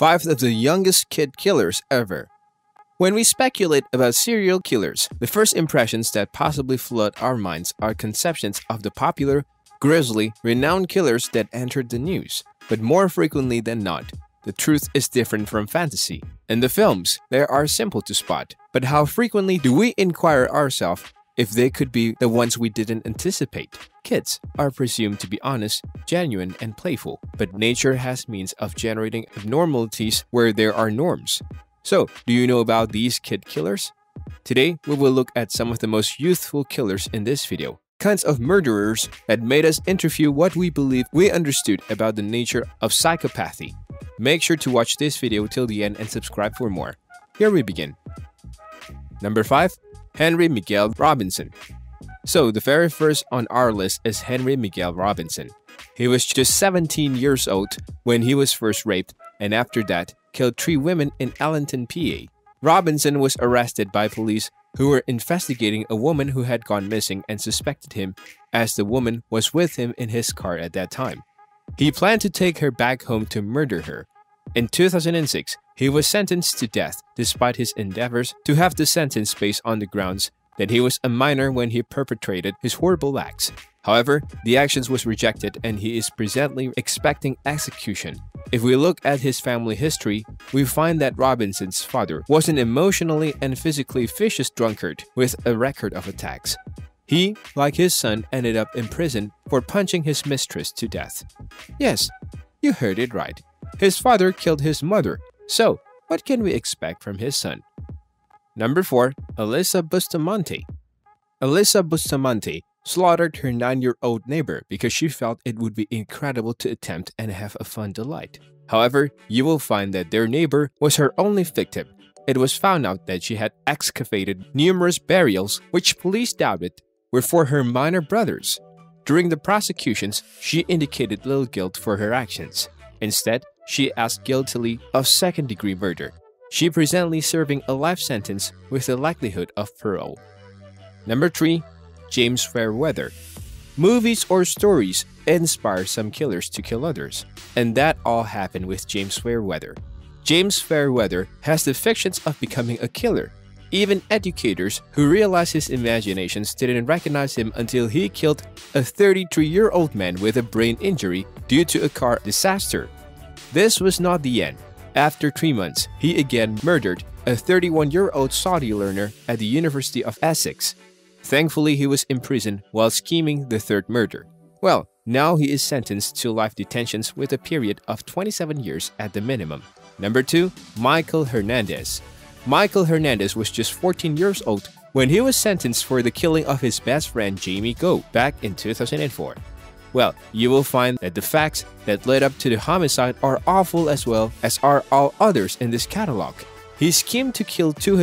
5 of the youngest kid killers ever. When we speculate about serial killers, the first impressions that possibly flood our minds are conceptions of the popular, grisly, renowned killers that entered the news. But more frequently than not, the truth is different from fantasy. In the films, they are simple to spot. But how frequently do we inquire ourselves if they could be the ones we didn't anticipate? Kids are presumed to be honest, genuine, and playful, but nature has means of generating abnormalities where there are norms. So, do you know about these kid killers? Today, we will look at some of the most youthful killers in this video, kinds of murderers that made us interview what we believe we understood about the nature of psychopathy. Make sure to watch this video till the end and subscribe for more. Here we begin. Number 5. Henry Miguel Robinson. So, the very first on our list is Henry Miguel Robinson. He was just 17 years old when he was first raped, and after that, killed 3 women in Allenton, PA. Robinson was arrested by police who were investigating a woman who had gone missing and suspected him, as the woman was with him in his car at that time. He planned to take her back home to murder her. In 2006, he was sentenced to death despite his endeavors to have the sentence based on the grounds that he was a minor when he perpetrated his horrible acts. However, the actions was rejected and he is presently expecting execution. If we look at his family history, we find that Robinson's father was an emotionally and physically vicious drunkard with a record of attacks. He, like his son, ended up in prison for punching his mistress to death. Yes, you heard it right. His father killed his mother. So, what can we expect from his son? Number 4. Elisa Bustamante. Elisa Bustamante slaughtered her 9-year-old neighbor because she felt it would be incredible to attempt and have a fun delight. However, you will find that their neighbor was her only victim. It was found out that she had excavated numerous burials which police doubted were for her minor brothers. During the prosecutions, she indicated little guilt for her actions. Instead, she asked guiltily of second-degree murder. She presently serving a life sentence with the likelihood of parole. Number 3. James Fairweather. Movies or stories inspire some killers to kill others, and that all happened with James Fairweather. James Fairweather has the fictions of becoming a killer. Even educators who realized his imaginations didn't recognize him until he killed a 33-year-old man with a brain injury due to a car disaster. This was not the end. After 3 months, he again murdered a 31-year-old Saudi learner at the University of Essex. Thankfully, he was imprisoned while scheming the third murder. Well, now he is sentenced to life detentions with a period of 27 years at the minimum. Number 2. Michael Hernandez. Michael Hernandez was just 14 years old when he was sentenced for the killing of his best friend Jamie Goh back in 2004. Well, you will find that the facts that led up to the homicide are awful as well as are all others in this catalog. He schemed to kill two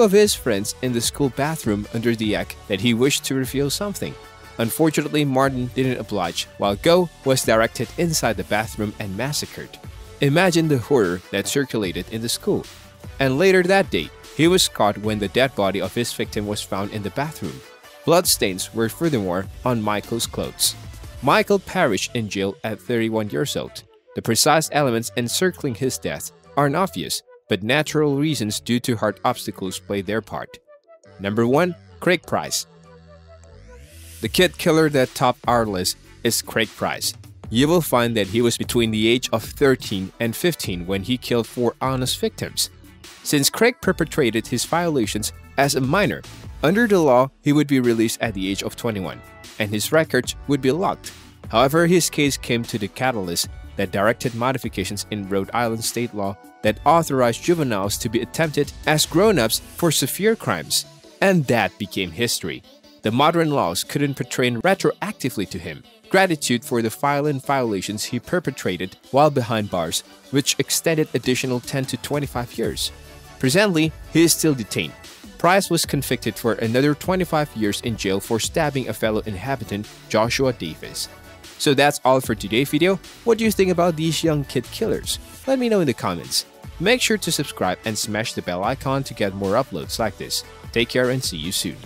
of his friends in the school bathroom under the act that he wished to reveal something. Unfortunately, Martin didn't oblige, while Goh was directed inside the bathroom and massacred. Imagine the horror that circulated in the school. And later that day, he was caught when the dead body of his victim was found in the bathroom. Bloodstains were furthermore on Michael's clothes. Michael perished in jail at 31 years old. The precise elements encircling his death aren't obvious, but natural reasons due to heart obstacles played their part. Number 1. Craig Price. The kid killer that topped our list is Craig Price. You will find that he was between the age of 13 and 15 when he killed 4 honest victims. Since Craig perpetrated his violations as a minor, under the law he would be released at the age of 21, and his records would be locked. However, his case came to the catalyst that directed modifications in Rhode Island state law that authorized juveniles to be attempted as grown-ups for severe crimes. And that became history. The modern laws couldn't pertain retroactively to him. Gratitude for the violent violations he perpetrated while behind bars, which extended additional 10 to 25 years. Presently, he is still detained. Price was convicted for another 25 years in jail for stabbing a fellow inhabitant, Joshua Davis. So that's all for today's video. What do you think about these young kid killers? Let me know in the comments. Make sure to subscribe and smash the bell icon to get more uploads like this. Take care and see you soon.